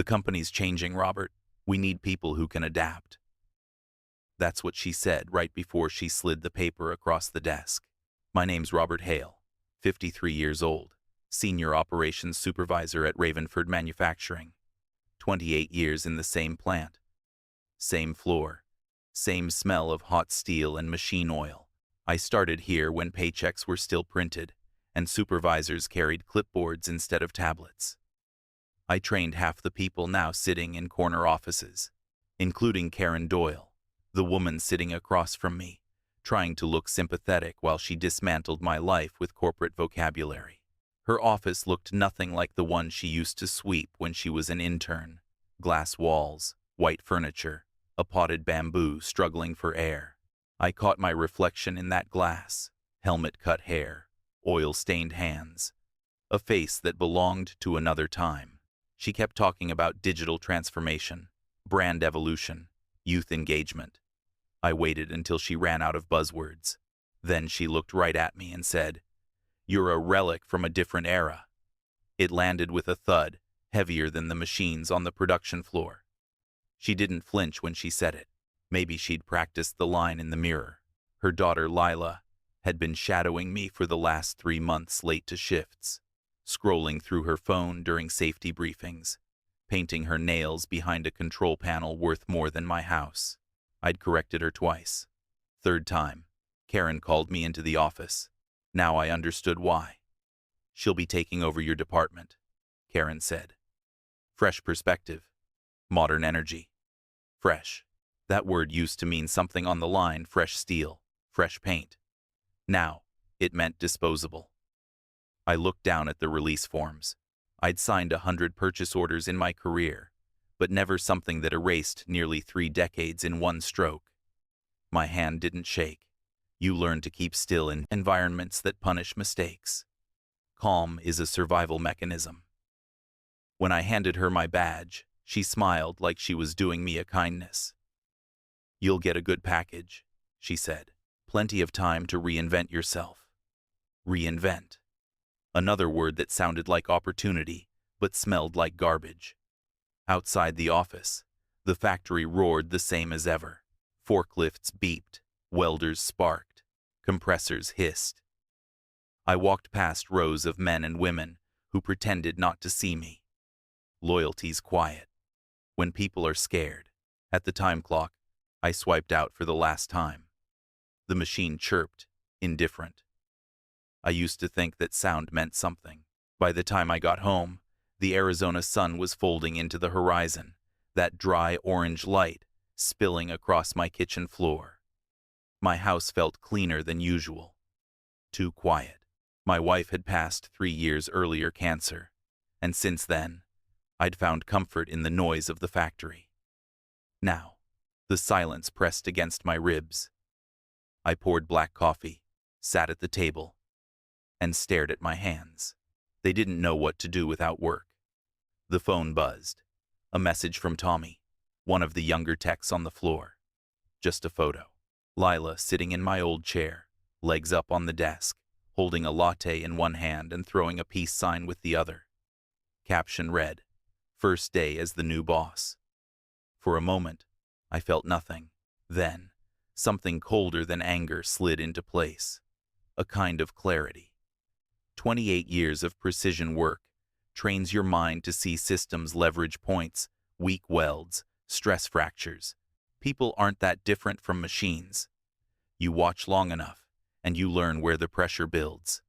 The company's changing, Robert. We need people who can adapt. That's what she said right before she slid the paper across the desk. My name's Robert Hale, 53 years old, Senior Operations Supervisor at Ravenford Manufacturing. 28 years in the same plant. Same floor. Same smell of hot steel and machine oil. I started here when paychecks were still printed, and supervisors carried clipboards instead of tablets. I trained half the people now sitting in corner offices, including Karen Doyle, the woman sitting across from me, trying to look sympathetic while she dismantled my life with corporate vocabulary. Her office looked nothing like the one she used to sweep when she was an intern. Glass walls, white furniture, a potted bamboo struggling for air. I caught my reflection in that glass, helmet-cut hair, oil-stained hands, a face that belonged to another time. She kept talking about digital transformation, brand evolution, youth engagement. I waited until she ran out of buzzwords. Then she looked right at me and said, "You're a relic from a different era." It landed with a thud, heavier than the machines on the production floor. She didn't flinch when she said it. Maybe she'd practiced the line in the mirror. Her daughter, Lila, had been shadowing me for the last 3 months late to shifts, scrolling through her phone during safety briefings, painting her nails behind a control panel worth more than my house. I'd corrected her twice. Third time, Karen called me into the office. Now I understood why. "She'll be taking over your department," Karen said. Fresh perspective. Modern energy. Fresh. That word used to mean something on the line, fresh steel, fresh paint. Now, it meant disposable. I looked down at the release forms. I'd signed 100 purchase orders in my career, but never something that erased nearly 3 decades in one stroke. My hand didn't shake. You learn to keep still in environments that punish mistakes. Calm is a survival mechanism. When I handed her my badge, she smiled like she was doing me a kindness. "You'll get a good package," she said. "Plenty of time to reinvent yourself." Reinvent. Another word that sounded like opportunity, but smelled like garbage. Outside the office, the factory roared the same as ever. Forklifts beeped, welders sparked, compressors hissed. I walked past rows of men and women who pretended not to see me. Loyalty's quiet. When people are scared. At the time clock, I swiped out for the last time. The machine chirped, indifferent. I used to think that sound meant something. By the time I got home, the Arizona sun was folding into the horizon, that dry orange light spilling across my kitchen floor. My house felt cleaner than usual. Too quiet. My wife had passed 3 years earlier cancer, and since then, I'd found comfort in the noise of the factory. Now, the silence pressed against my ribs. I poured black coffee, sat at the table, and stared at my hands. They didn't know what to do without work. The phone buzzed. A message from Tommy, one of the younger techs on the floor. Just a photo. Lila sitting in my old chair, legs up on the desk, holding a latte in one hand and throwing a peace sign with the other. Caption read, "First day as the new boss." For a moment, I felt nothing. Then, something colder than anger slid into place. A kind of clarity. 28 years of precision work trains your mind to see systems leverage points, weak welds, stress fractures. People aren't that different from machines. You watch long enough, and you learn where the pressure builds.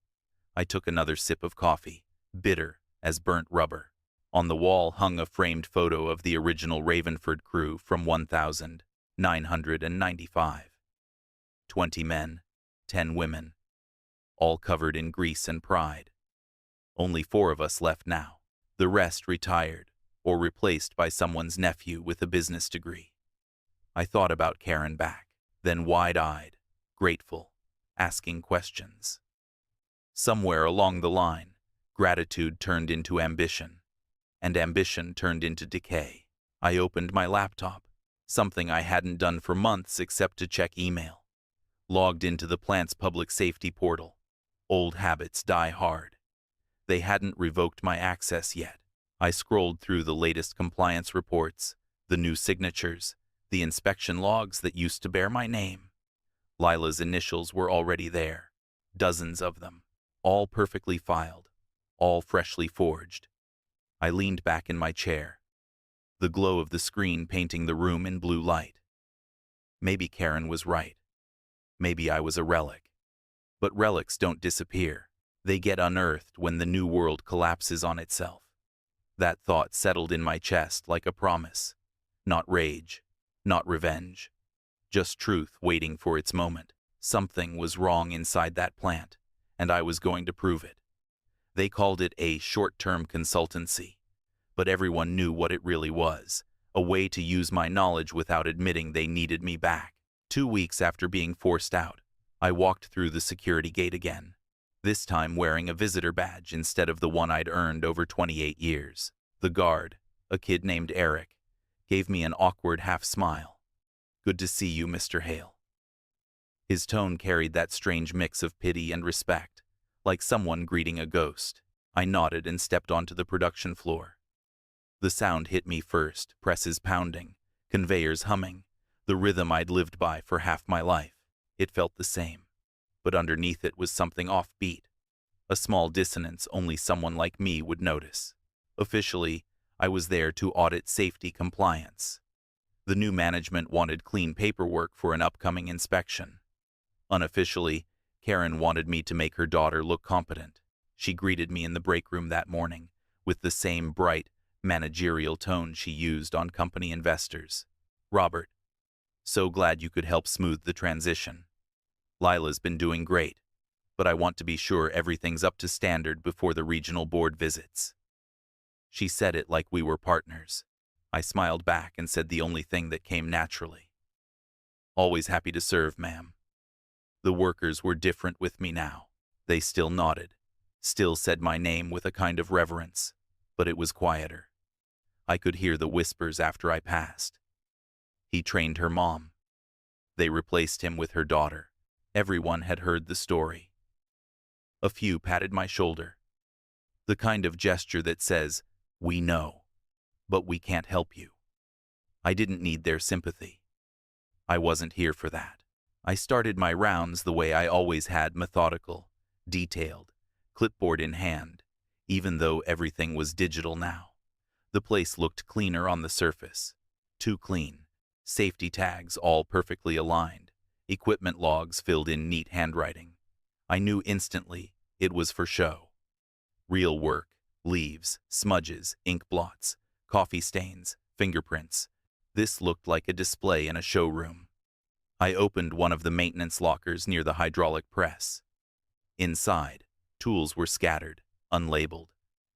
I took another sip of coffee, bitter as burnt rubber. On the wall hung a framed photo of the original Ravenford crew from 1995. 20 men, 10 women, all covered in grease and pride. Only 4 of us left now. The rest retired or replaced by someone's nephew with a business degree. I thought about Karen back, then wide-eyed, grateful, asking questions. Somewhere along the line, gratitude turned into ambition, and ambition turned into decay. I opened my laptop, something I hadn't done for months except to check email. Logged into the plant's public safety portal. Old habits die hard. They hadn't revoked my access yet. I scrolled through the latest compliance reports, the new signatures, the inspection logs that used to bear my name. Lila's initials were already there, dozens of them, all perfectly filed, all freshly forged. I leaned back in my chair, the glow of the screen painting the room in blue light. Maybe Karen was right. Maybe I was a relic. But relics don't disappear. They get unearthed when the new world collapses on itself. That thought settled in my chest like a promise. Not rage, not revenge. Just truth waiting for its moment. Something was wrong inside that plant, and I was going to prove it. They called it a short-term consultancy, but everyone knew what it really was, a way to use my knowledge without admitting they needed me back. 2 weeks after being forced out, I walked through the security gate again, this time wearing a visitor badge instead of the one I'd earned over 28 years. The guard, a kid named Eric, gave me an awkward half-smile. "Good to see you, Mr. Hale." His tone carried that strange mix of pity and respect, like someone greeting a ghost. I nodded and stepped onto the production floor. The sound hit me first, presses pounding, conveyors humming, the rhythm I'd lived by for half my life. It felt the same, but underneath it was something offbeat, a small dissonance only someone like me would notice. Officially, I was there to audit safety compliance. The new management wanted clean paperwork for an upcoming inspection. Unofficially, Karen wanted me to make her daughter look competent. She greeted me in the break room that morning with the same bright, managerial tone she used on company investors. "Robert, so glad you could help smooth the transition. Lila's been doing great, but I want to be sure everything's up to standard before the regional board visits." She said it like we were partners. I smiled back and said the only thing that came naturally. "Always happy to serve, ma'am." The workers were different with me now. They still nodded, still said my name with a kind of reverence, but it was quieter. I could hear the whispers after I passed. "He trained her mom. They replaced him with her daughter." Everyone had heard the story. A few patted my shoulder. The kind of gesture that says, "We know, but we can't help you." I didn't need their sympathy. I wasn't here for that. I started my rounds the way I always had, methodical, detailed, clipboard in hand, even though everything was digital now. The place looked cleaner on the surface. Too clean. Safety tags all perfectly aligned. Equipment logs filled in neat handwriting. I knew instantly it was for show. Real work, leaves, smudges, ink blots, coffee stains, fingerprints. This looked like a display in a showroom. I opened one of the maintenance lockers near the hydraulic press. Inside, tools were scattered, unlabeled.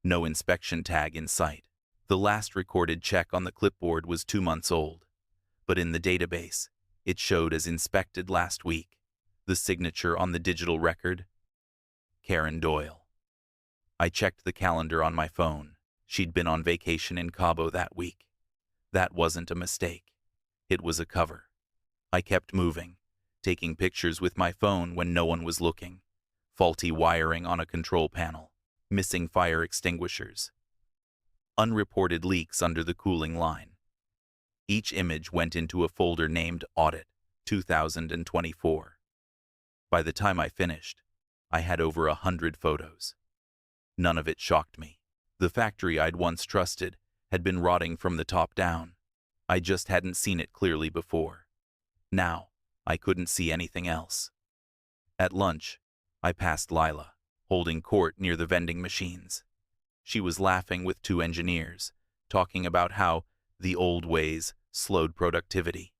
No inspection tag in sight. The last recorded check on the clipboard was 2 months old, but in the database, it showed as inspected last week. The signature on the digital record? Karen Doyle. I checked the calendar on my phone. She'd been on vacation in Cabo that week. That wasn't a mistake. It was a cover. I kept moving, taking pictures with my phone when no one was looking. Faulty wiring on a control panel. Missing fire extinguishers. Unreported leaks under the cooling line. Each image went into a folder named Audit 2024. By the time I finished, I had over 100 photos. None of it shocked me. The factory I'd once trusted had been rotting from the top down. I just hadn't seen it clearly before. Now, I couldn't see anything else. At lunch, I passed Lila, holding court near the vending machines. She was laughing with 2 engineers, talking about how the old ways slowed productivity.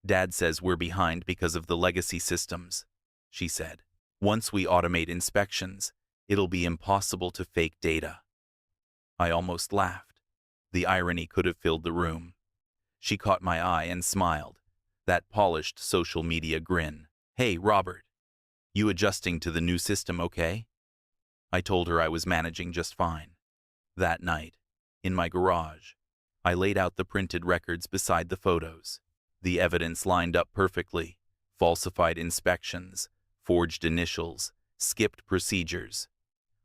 "Dad says we're behind because of the legacy systems," she said. "Once we automate inspections, it'll be impossible to fake data." I almost laughed. The irony could have filled the room. She caught my eye and smiled, that polished social media grin. "Hey, Robert, you adjusting to the new system okay?" I told her I was managing just fine. That night, in my garage, I laid out the printed records beside the photos. The evidence lined up perfectly. Falsified inspections, forged initials, skipped procedures.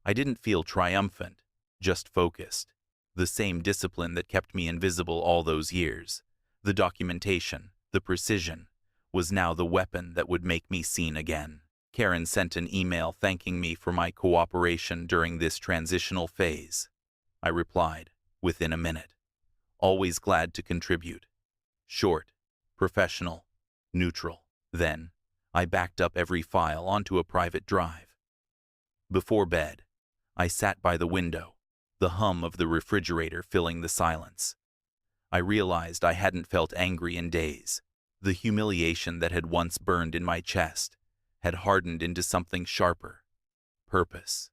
I didn't feel triumphant, just focused. The same discipline that kept me invisible all those years, the documentation, the precision, was now the weapon that would make me seen again. Karen sent an email thanking me for my cooperation during this transitional phase. I replied, within a minute. Always glad to contribute. Short, professional, neutral. Then, I backed up every file onto a private drive. Before bed, I sat by the window, the hum of the refrigerator filling the silence. I realized I hadn't felt angry in days. The humiliation that had once burned in my chest had hardened into something sharper. Purpose.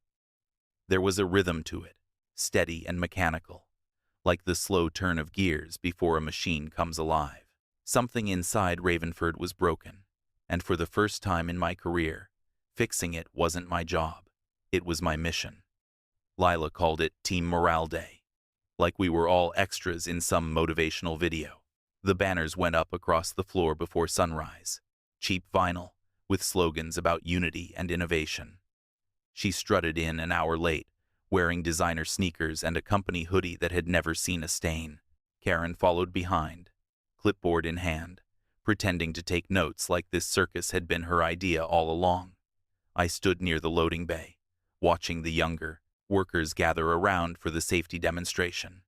There was a rhythm to it, steady and mechanical, like the slow turn of gears before a machine comes alive. Something inside Ravenford was broken, and for the first time in my career, fixing it wasn't my job. It was my mission. Lila called it Team Morale Day, like we were all extras in some motivational video. The banners went up across the floor before sunrise, cheap vinyl, with slogans about unity and innovation. She strutted in an hour late, wearing designer sneakers and a company hoodie that had never seen a stain. Karen followed behind, clipboard in hand, pretending to take notes like this circus had been her idea all along. I stood near the loading bay, watching the younger workers gather around for the safety demonstration.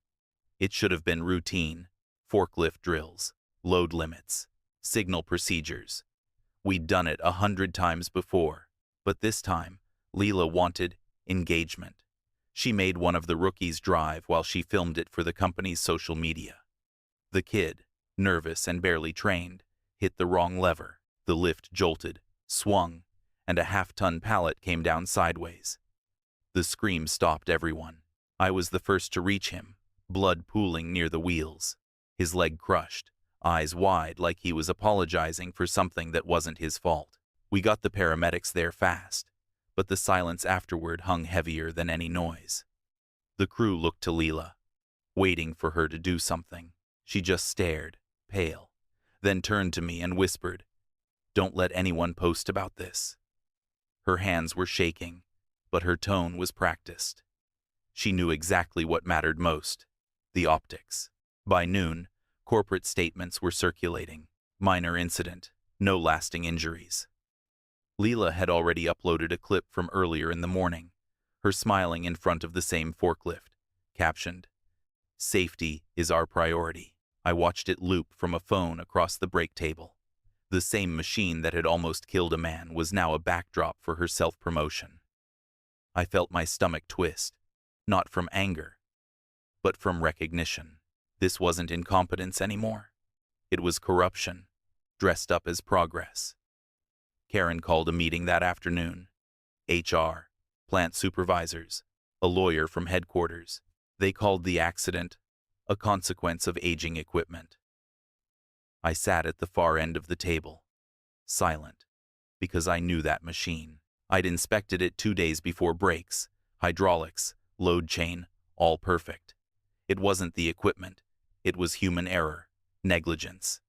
It should have been routine: forklift drills, load limits, signal procedures. We'd done it 100 times before, but this time, Leela wanted engagement. She made one of the rookies drive while she filmed it for the company's social media. The kid, nervous and barely trained, hit the wrong lever. The lift jolted, swung, and a half-ton pallet came down sideways. The scream stopped everyone. I was the first to reach him, blood pooling near the wheels. His leg crushed, eyes wide like he was apologizing for something that wasn't his fault. We got the paramedics there fast, but the silence afterward hung heavier than any noise. The crew looked to Leela, waiting for her to do something. She just stared, pale, then turned to me and whispered, "Don't let anyone post about this." Her hands were shaking, but her tone was practiced. She knew exactly what mattered most: the optics. By noon, corporate statements were circulating. Minor incident, no lasting injuries. Leela had already uploaded a clip from earlier in the morning, her smiling in front of the same forklift, captioned, "Safety is our priority." I watched it loop from a phone across the break table. The same machine that had almost killed a man was now a backdrop for her self-promotion. I felt my stomach twist, not from anger, but from recognition. This wasn't incompetence anymore. It was corruption, dressed up as progress. Karen called a meeting that afternoon. HR, plant supervisors, a lawyer from headquarters. They called the accident a consequence of aging equipment. I sat at the far end of the table, silent, because I knew that machine. I'd inspected it 2 days before brakes, hydraulics, load chain, all perfect. It wasn't the equipment. It was human error, negligence.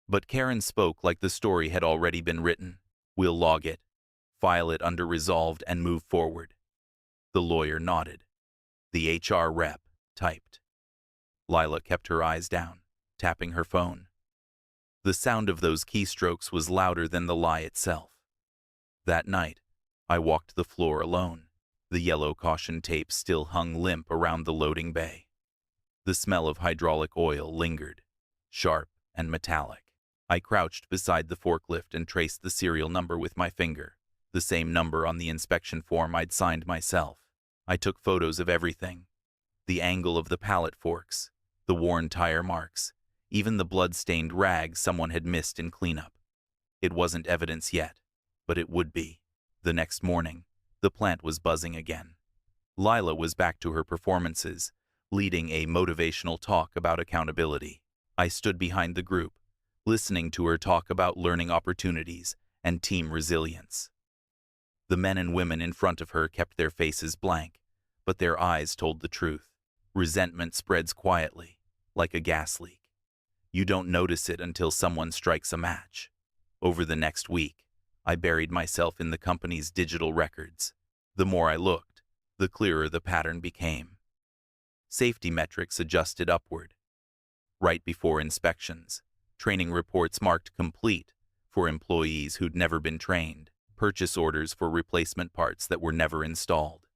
But Karen spoke like the story had already been written. "We'll log it, file it under resolved and move forward." The lawyer nodded. The HR rep typed. Lila kept her eyes down, tapping her phone. The sound of those keystrokes was louder than the lie itself. That night, I walked the floor alone. The yellow caution tape still hung limp around the loading bay. The smell of hydraulic oil lingered, sharp and metallic. I crouched beside the forklift and traced the serial number with my finger, the same number on the inspection form I'd signed myself. I took photos of everything: the angle of the pallet forks, the worn tire marks, even the blood-stained rag someone had missed in cleanup. It wasn't evidence yet, but it would be. The next morning, the plant was buzzing again. Lila was back to her performances, leading a motivational talk about accountability. I stood behind the group, listening to her talk about learning opportunities and team resilience. The men and women in front of her kept their faces blank, but their eyes told the truth. Resentment spreads quietly, like a gas leak. You don't notice it until someone strikes a match. Over the next week, I buried myself in the company's digital records. The more I looked, the clearer the pattern became. Safety metrics adjusted upward. Right before inspections, training reports marked complete for employees who'd never been trained, purchase orders for replacement parts that were never installed.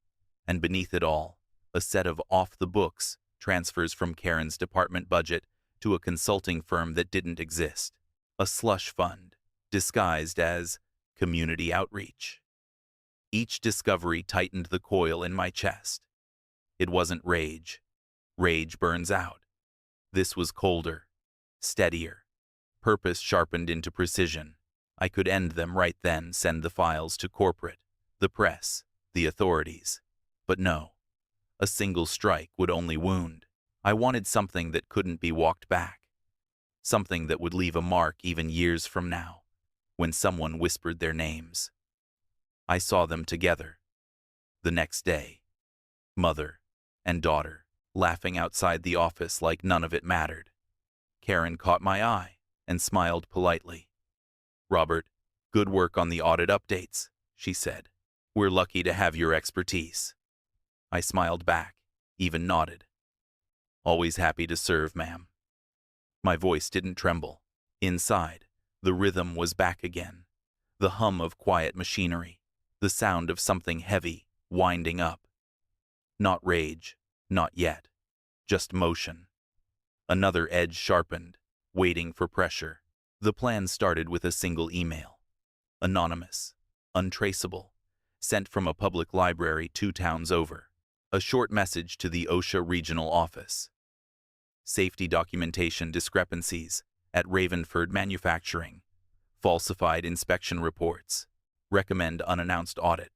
And beneath it all, a set of off-the-books transfers from Karen's department budget to a consulting firm that didn't exist. A slush fund, disguised as community outreach. Each discovery tightened the coil in my chest. It wasn't rage. Rage burns out. This was colder, steadier. Purpose sharpened into precision. I could end them right then, send the files to corporate, the press, the authorities. But no, a single strike would only wound. I wanted something that couldn't be walked back. Something that would leave a mark even years from now, when someone whispered their names. I saw them together. The next day, mother and daughter, laughing outside the office like none of it mattered. Karen caught my eye and smiled politely. "Robert, good work on the audit updates," she said. "We're lucky to have your expertise." I smiled back, even nodded. "Always happy to serve, ma'am." My voice didn't tremble. Inside, the rhythm was back again. The hum of quiet machinery, the sound of something heavy winding up. Not rage, not yet, just motion. Another edge sharpened, waiting for pressure. The plan started with a single email. Anonymous, untraceable, sent from a public library 2 towns over. A short message to the OSHA regional office. Safety documentation discrepancies at Ravenford Manufacturing. Falsified inspection reports. Recommend unannounced audit.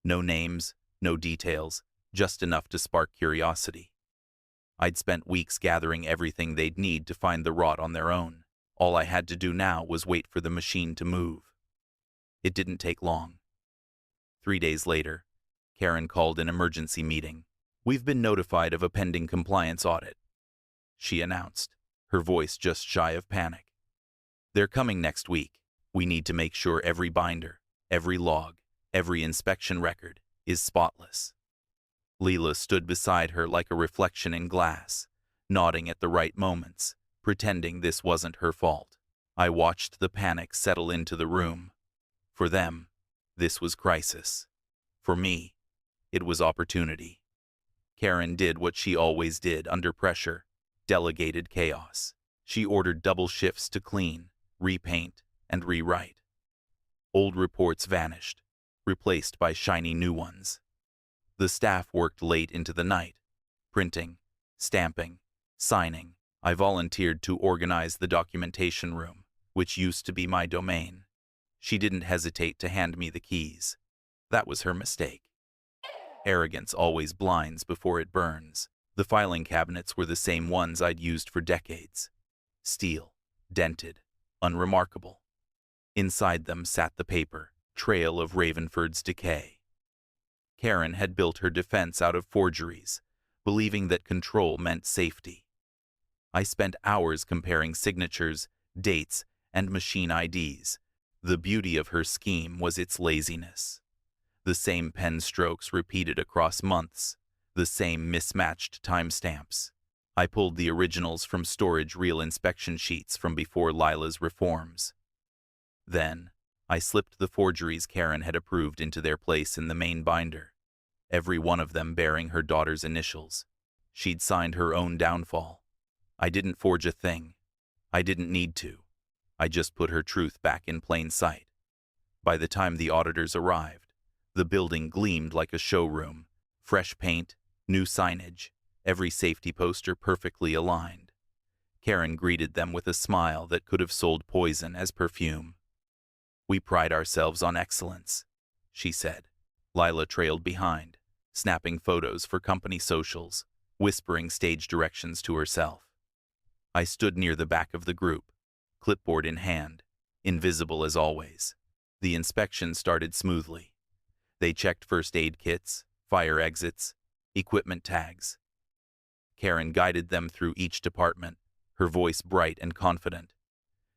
No names, no details, just enough to spark curiosity. I'd spent weeks gathering everything they'd need to find the rot on their own. All I had to do now was wait for the machine to move. It didn't take long. 3 days later, Karen called an emergency meeting. "We've been notified of a pending compliance audit," she announced, her voice just shy of panic. "They're coming next week. We need to make sure every binder, every log, every inspection record is spotless." Leela stood beside her like a reflection in glass, nodding at the right moments, pretending this wasn't her fault. I watched the panic settle into the room. For them, this was crisis. For me, it was opportunity. Karen did what she always did under pressure, delegated chaos. She ordered double shifts to clean, repaint, and rewrite. Old reports vanished, replaced by shiny new ones. The staff worked late into the night, printing, stamping, signing. I volunteered to organize the documentation room, which used to be my domain. She didn't hesitate to hand me the keys. That was her mistake. Arrogance always blinds before it burns. The filing cabinets were the same ones I'd used for decades. Steel, dented, unremarkable. Inside them sat the paper, trail of Ravenford's decay. Karen had built her defense out of forgeries, believing that control meant safety. I spent hours comparing signatures, dates, and machine IDs. The beauty of her scheme was its laziness. The same pen strokes repeated across months, the same mismatched timestamps. I pulled the originals from storage real inspection sheets from before Lila's reforms. Then, I slipped the forgeries Karen had approved into their place in the main binder, every one of them bearing her daughter's initials. She'd signed her own downfall. I didn't forge a thing. I didn't need to. I just put her truth back in plain sight. By the time the auditors arrived, the building gleamed like a showroom. Fresh paint, new signage, every safety poster perfectly aligned. Karen greeted them with a smile that could have sold poison as perfume. "We pride ourselves on excellence," she said. Lila trailed behind, snapping photos for company socials, whispering stage directions to herself. I stood near the back of the group, clipboard in hand, invisible as always. The inspection started smoothly. They checked first aid kits, fire exits, equipment tags. Karen guided them through each department, her voice bright and confident.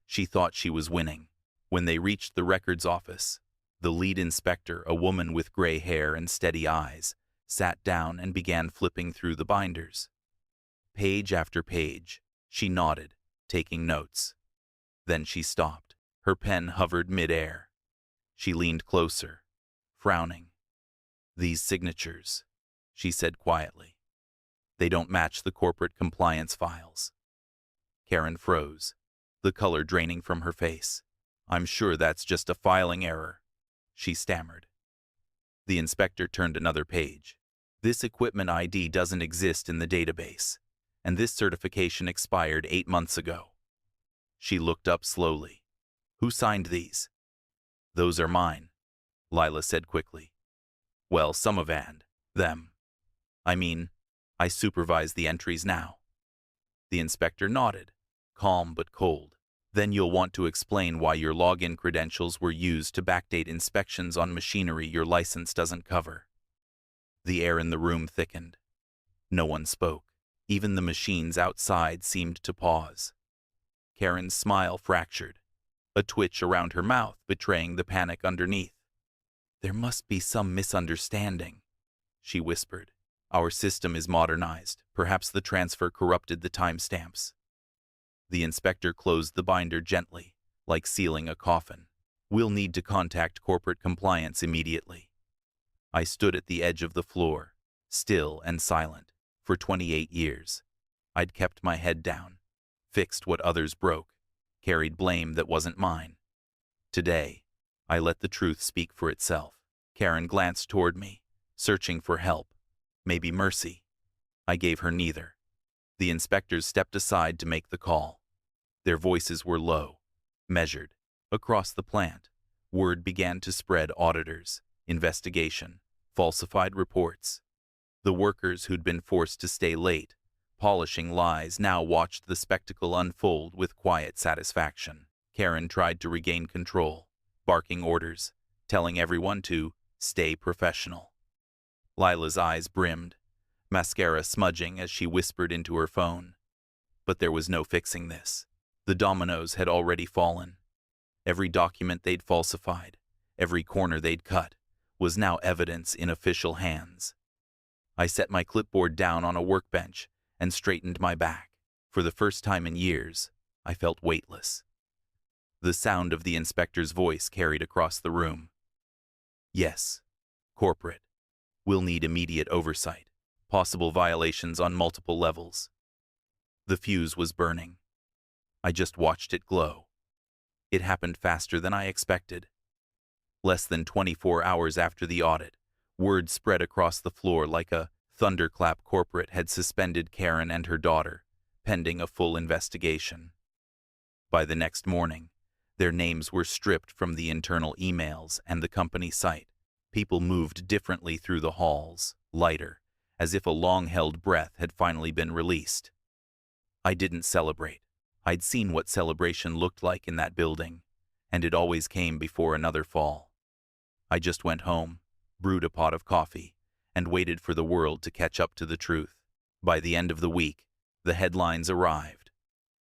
She thought she was winning. When they reached the records office, the lead inspector, a woman with gray hair and steady eyes, sat down and began flipping through the binders. Page after page, she nodded, taking notes. Then she stopped. Her pen hovered mid-air. She leaned closer, frowning. "These signatures," she said quietly. "They don't match the corporate compliance files." Karen froze, the color draining from her face. "I'm sure that's just a filing error," she stammered. The inspector turned another page. "This equipment ID doesn't exist in the database, and this certification expired 8 months ago." She looked up slowly. "Who signed these?" "Those are mine," Lila said quickly. "Well, some of them. I mean, I supervise the entries now." The inspector nodded, calm but cold. "Then you'll want to explain why your login credentials were used to backdate inspections on machinery your license doesn't cover." The air in the room thickened. No one spoke. Even the machines outside seemed to pause. Karen's smile fractured, a twitch around her mouth betraying the panic underneath. "There must be some misunderstanding," she whispered. "Our system is modernized. Perhaps the transfer corrupted the timestamps." The inspector closed the binder gently, like sealing a coffin. "We'll need to contact corporate compliance immediately." I stood at the edge of the floor, still and silent. For 28 years, I'd kept my head down, fixed what others broke, carried blame that wasn't mine. Today, I let the truth speak for itself. Karen glanced toward me, searching for help, maybe mercy. I gave her neither. The inspectors stepped aside to make the call. Their voices were low, measured. Across the plant, word began to spread: auditors, investigation, falsified reports. The workers who'd been forced to stay late, polishing lies, now watched the spectacle unfold with quiet satisfaction. Karen tried to regain control, barking orders, telling everyone to stay professional. Lila's eyes brimmed, mascara smudging as she whispered into her phone. But there was no fixing this. The dominoes had already fallen. Every document they'd falsified, every corner they'd cut, was now evidence in official hands. I set my clipboard down on a workbench and straightened my back. For the first time in years, I felt weightless. The sound of the inspector's voice carried across the room. "Yes, corporate. We'll need immediate oversight, possible violations on multiple levels." The fuse was burning. I just watched it glow. It happened faster than I expected. Less than 24 hours after the audit, word spread across the floor like a thunderclap. Corporate had suspended Karen and her daughter, pending a full investigation. By the next morning, their names were stripped from the internal emails and the company site. People moved differently through the halls, lighter, as if a long-held breath had finally been released. I didn't celebrate. I'd seen what celebration looked like in that building, and it always came before another fall. I just went home, brewed a pot of coffee, and waited for the world to catch up to the truth. By the end of the week, the headlines arrived.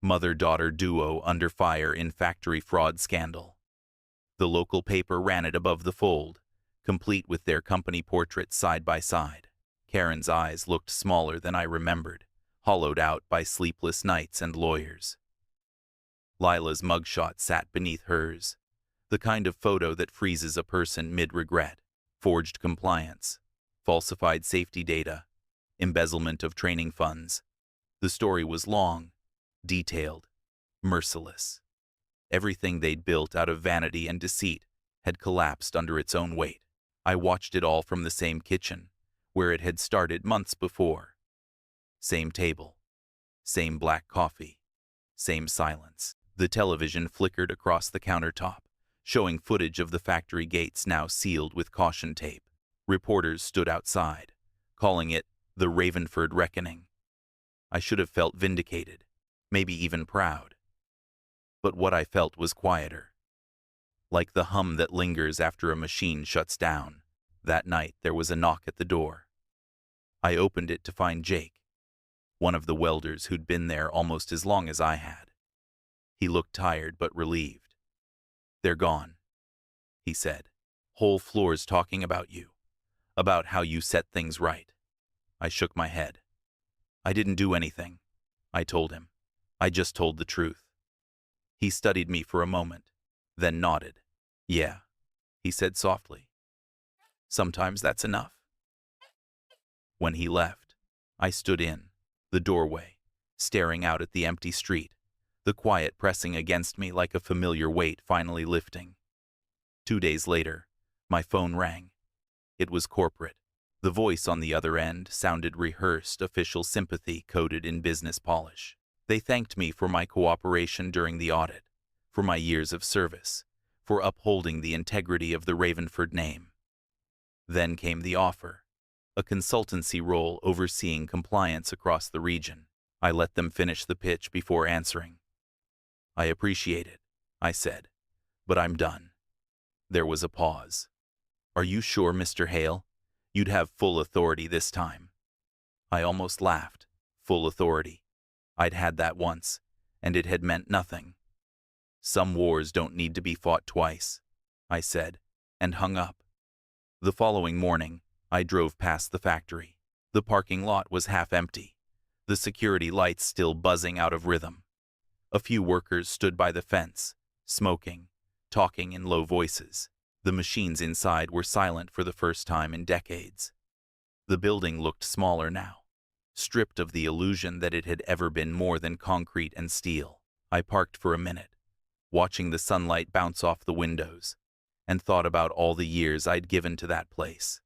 Mother-daughter duo under fire in factory fraud scandal. The local paper ran it above the fold, complete with their company portraits side by side. Karen's eyes looked smaller than I remembered, hollowed out by sleepless nights and lawyers. Lila's mugshot sat beneath hers, the kind of photo that freezes a person mid-regret. Forged compliance, falsified safety data, embezzlement of training funds. The story was long, detailed, merciless. Everything they'd built out of vanity and deceit had collapsed under its own weight. I watched it all from the same kitchen, where it had started months before. Same table, same black coffee, same silence. The television flickered across the countertop, showing footage of the factory gates now sealed with caution tape. Reporters stood outside, calling it the Ravenford Reckoning. I should have felt vindicated, maybe even proud. But what I felt was quieter. Like the hum that lingers after a machine shuts down. That night there was a knock at the door. I opened it to find Jake, one of the welders who'd been there almost as long as I had. He looked tired but relieved. "They're gone," he said. "Whole floors talking about you. About how you set things right. I shook my head. I didn't do anything, I told him. I just told the truth. He studied me for a moment, then nodded. Yeah, he said softly. Sometimes that's enough. When he left, I stood in the doorway, staring out at the empty street, the quiet pressing against me like a familiar weight finally lifting. 2 days later, my phone rang. It was corporate. The voice on the other end sounded rehearsed, official sympathy coded in business polish. They thanked me for my cooperation during the audit, for my years of service, for upholding the integrity of the Ravenford name. Then came the offer, a consultancy role overseeing compliance across the region. I let them finish the pitch before answering. I appreciate it, I said, but I'm done. There was a pause. Are you sure, Mr. Hale? You'd have full authority this time. I almost laughed. Full authority. I'd had that once, and it had meant nothing. Some wars don't need to be fought twice, I said, and hung up. The following morning, I drove past the factory. The parking lot was half empty, the security lights still buzzing out of rhythm. A few workers stood by the fence, smoking, talking in low voices. The machines inside were silent for the first time in decades. The building looked smaller now, stripped of the illusion that it had ever been more than concrete and steel. I parked for a minute, watching the sunlight bounce off the windows, and thought about all the years I'd given to that place.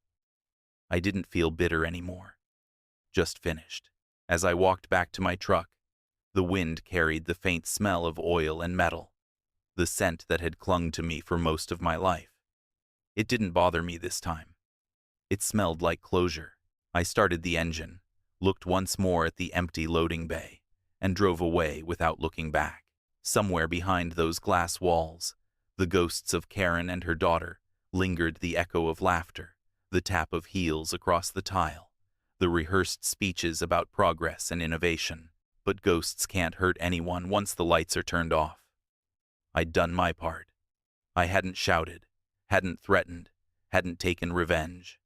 I didn't feel bitter anymore, just finished. As I walked back to my truck, the wind carried the faint smell of oil and metal, the scent that had clung to me for most of my life. It didn't bother me this time. It smelled like closure. I started the engine, looked once more at the empty loading bay, and drove away without looking back. Somewhere behind those glass walls, the ghosts of Karen and her daughter lingered, the echo of laughter, the tap of heels across the tile, the rehearsed speeches about progress and innovation. But ghosts can't hurt anyone once the lights are turned off. I'd done my part. I hadn't shouted, hadn't threatened, hadn't taken revenge.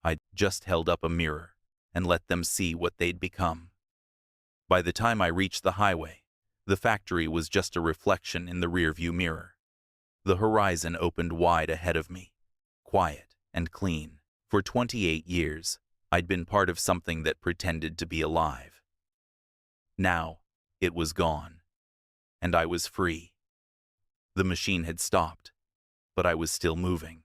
I'd just held up a mirror and let them see what they'd become. By the time I reached the highway, the factory was just a reflection in the rearview mirror. The horizon opened wide ahead of me, quiet and clean. For 28 years, I'd been part of something that pretended to be alive. Now, it was gone, and I was free. The machine had stopped, but I was still moving.